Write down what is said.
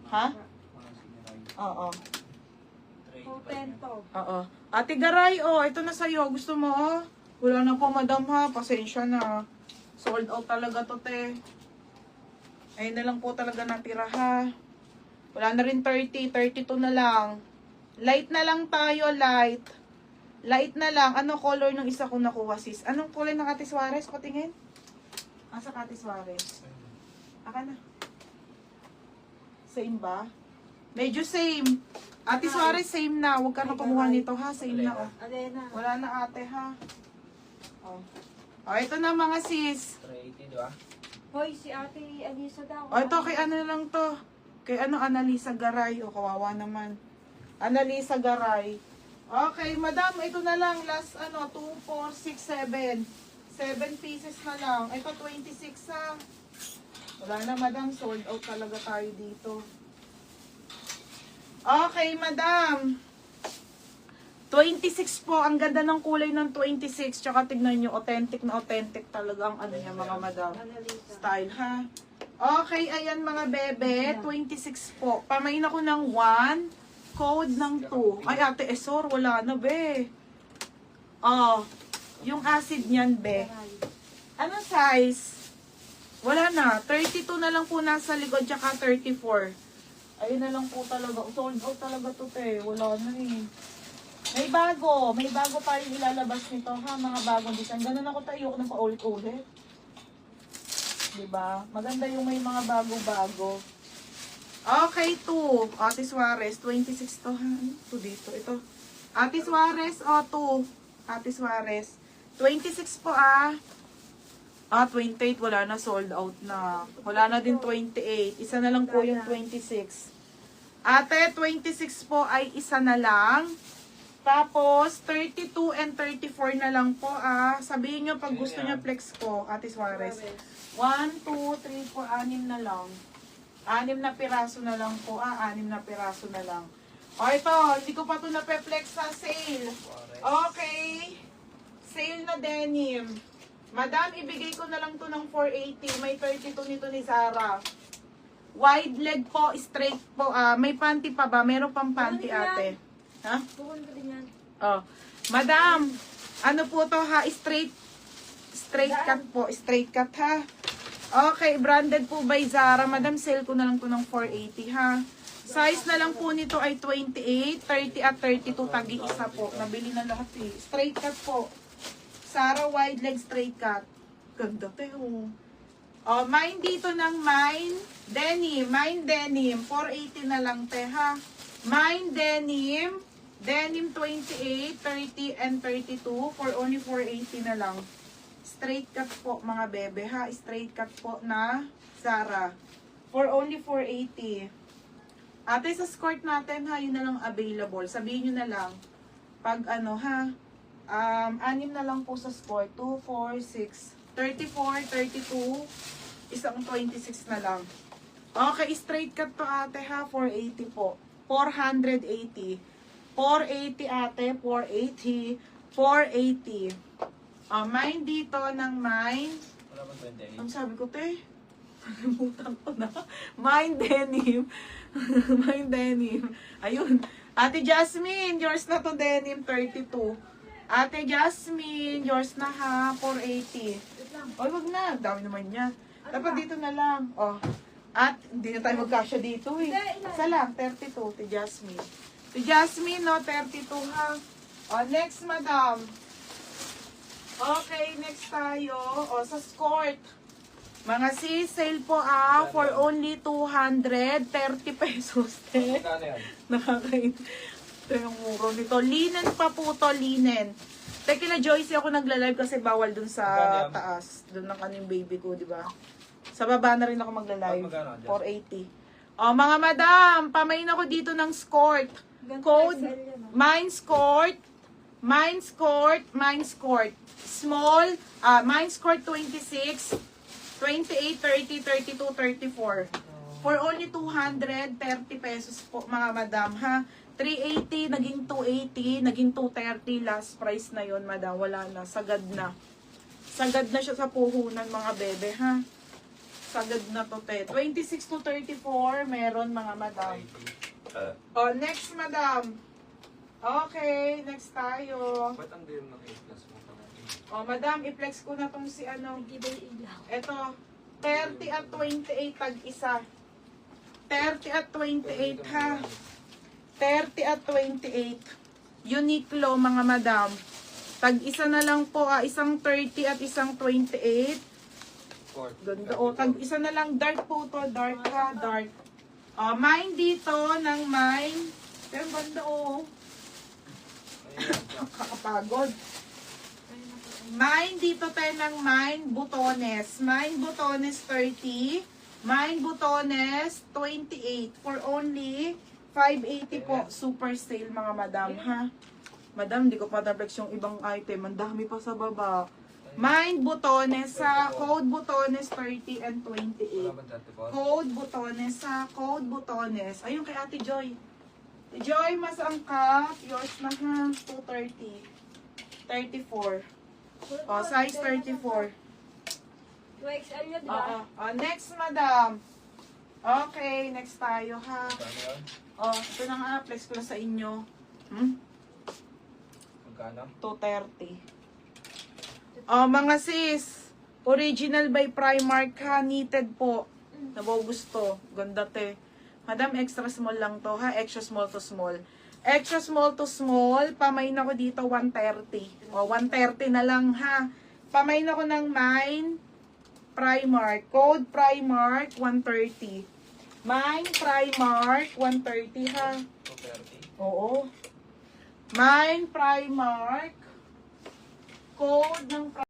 Ha? Oo. Contento. Oo. Ate Garay, oh, ito na sa'yo. Gusto mo, oh? Wala na po, madam, ha? Pasensya na. Sold out talaga to, te. Ayun na lang po talaga natira, ha? Wala na rin 30. 32 na lang. Light na lang tayo, light. Light na lang. Ano color ng isa kong nakuha, sis? Anong kulay ng Ate Suarez? Patingin. Asa ka, Ate Suarez? Aka na. Same ba? Medyo same. Ate Suarez, same na. Huwag ka na kumuha nito, ha? Same na, oh. Alena. Wala na, ate, ha? Oh. Oh, ito na, mga sis. 380, di ba? Hoy, si Ate Alisa daw. Oh, ito, kay ano lang to. Kay ano, Annalisa Garay. Oh, kawawa naman. Annalisa Garay. Okay, madam, ito na lang. Last, 2, 4, 6, 7. 7 pieces na lang. Ito, 26, ha? Wala na, madam. Sold out talaga tayo dito. Okay, madam. 26 po. Ang ganda ng kulay ng 26. Tsaka tignan nyo, authentic na authentic talaga ang ano niya, mga madam. Annalisa. Style, ha? Okay, ayan mga bebe. 26 po. Pamain ako ng 1. Code ng 2. Ay, ate Esor, wala na, be. Oh, yung acid niyan, be. Anong size? Wala na. 32 na lang po nasa likod, tsaka 34. Ayun na lang po talaga. Sold out talaga to, te. Wala na eh. May bago. May bago tayong ilalabas nito, ha? Mga bagong design. Ganun ako tayo. Ako nang paulit-ulit. Diba? Maganda yung may mga bago-bago. Okay, 2. Ate Suarez. 26 to, ha? Ito dito. Ito. Ate Suarez, 2. Ate Suarez. 26 po, ah. 28, wala na, sold out na. Wala na din 28. Isa na lang po yung 26. Ate, 26 po ay isa na lang. Tapos, 32 and 34 na lang po, ah. Sabihin nyo pag gusto nyo flex ko, Ate Suarez. 1, 2, 3, 4, 6 na lang. 6 na piraso na lang po, ah. 6 na piraso na lang. O, ito, hindi ko pa ito na-flex sa sale. Okay. Sale na denim. Madam, ibigay ko na lang to ng 480. May 32 nito ni Zara. Wide leg po, straight po. May panty pa ba? Meron pang panty, ate. Ha? Bukod ka din yan. Oh. Madam, ano po to, ha? Straight cut po. Straight cut, ha? Okay, branded po by Zara. Madam, sale ko na lang to ng 480, ha? Size na lang po nito ay 28, 30 at 32. Tagi-isa po. Nabili na lahat, eh. Straight cut po. Zara wide leg straight cut. Ganda, te, oh. Oh, mine dito ng mine denim. Mine denim. 480 na lang, te, ha? Mine denim. Denim 28, 30, and 32 for only 480 na lang. Straight cut po, mga bebe, ha? Straight cut po na Zara. For only 480. Ate, sa skirt natin, ha? Yun na lang available. Sabihin nyo na lang. Pag ano, ha? 6 na lang po sa skirt. 2, 4, 6, 34, 32, isang 26 na lang. Okay, straight cut to, ate, ha? 480 po. 480. 480, ate. 480. 480. Mine dito ng mine. Wala bang 28? Ang sabi ko, te. Nalimutan ko na. Mine denim. Mine denim. Ayun. Ate Jasmine, yours na to denim 32. Ate Jasmine, yours na, ha? 480. Oy, wag na. Dami naman niya. Dapat dito na lang. Oh. At hindi na tayo magkasya dito, eh. Isa lang, 32. Ate Jasmine. Ate Jasmine, no? 32, ha? Oh, next, madam. Okay, next tayo. Oh, sa skirt. Mga sis, sale po, for only 230 pesos. Magkano yan? Nakakain. Ito yung muro nito. Linen pa po to, linen. Teka na Joyce, ako nagla-live kasi bawal dun sa taas. Dun ng kaning baby ko, di ba? Sa baba na rin ako magla-live. 480. Oh, mga madam, pamain ako dito ng skirt. Code, mine skirt, mine skirt, mine skirt. Small, mine skirt 26, 28, 30, 32, 34. For only 230 pesos po, mga madam, ha? 380, naging 280, naging 230, last price na yon, madam. Wala na, sagad na. Sagad na siya sa puhunan, mga bebe, ha? sagad na to, te. 26 to 34, meron mga madam. Oh, next, madam. Okay, next tayo. Ba't ang dilim ng A-plus mo pa natin? Oh, madam, i-flex ko na tong si ano. Iba yung ilaw. Ito, 30 at 28 tag-isa. 30 at 28 ha. 30 at 28. Uniqlo mga madam. Tag-isa na lang po, isang 30 at isang 28. Ganda. O, tag-isa na lang. Dark po to. Dark ha. Dark. O, mine dito ng mine. Pero ganda o. Kakapagod. Mine dito tayo ng mine butones. Mine butones 30. Mine butones 28. For only 580 po. Super sale mga madam ha. Madam, di ko pa na-flex yung ibang item. Ang dami pa sa baba. Mine butones sa code butones 30 and 28. Wala ba 34? Code butones sa code butones. Ayun kay Ate Joy. Ate Joy, mas angkat. Yours na ha. 230. 34. O, size 34. 2XL yun, di Oo. ba? Next, madam. Okay, next tayo ha. Magkano yun? Ito na nga. Flex ko na sa inyo. Magkano? 230. Mga sis, original by Primark ha, knitted po. Nabogusto. Ganda te. Madam, extra small lang to ha, extra small to small. Extra small to small, pamain ako dito 130. 130 na lang ha. Pamain ako ng mine Primark. Code Primark 130. Mine Primark 130 ha. 230? Oo. Mine Primark. Code ng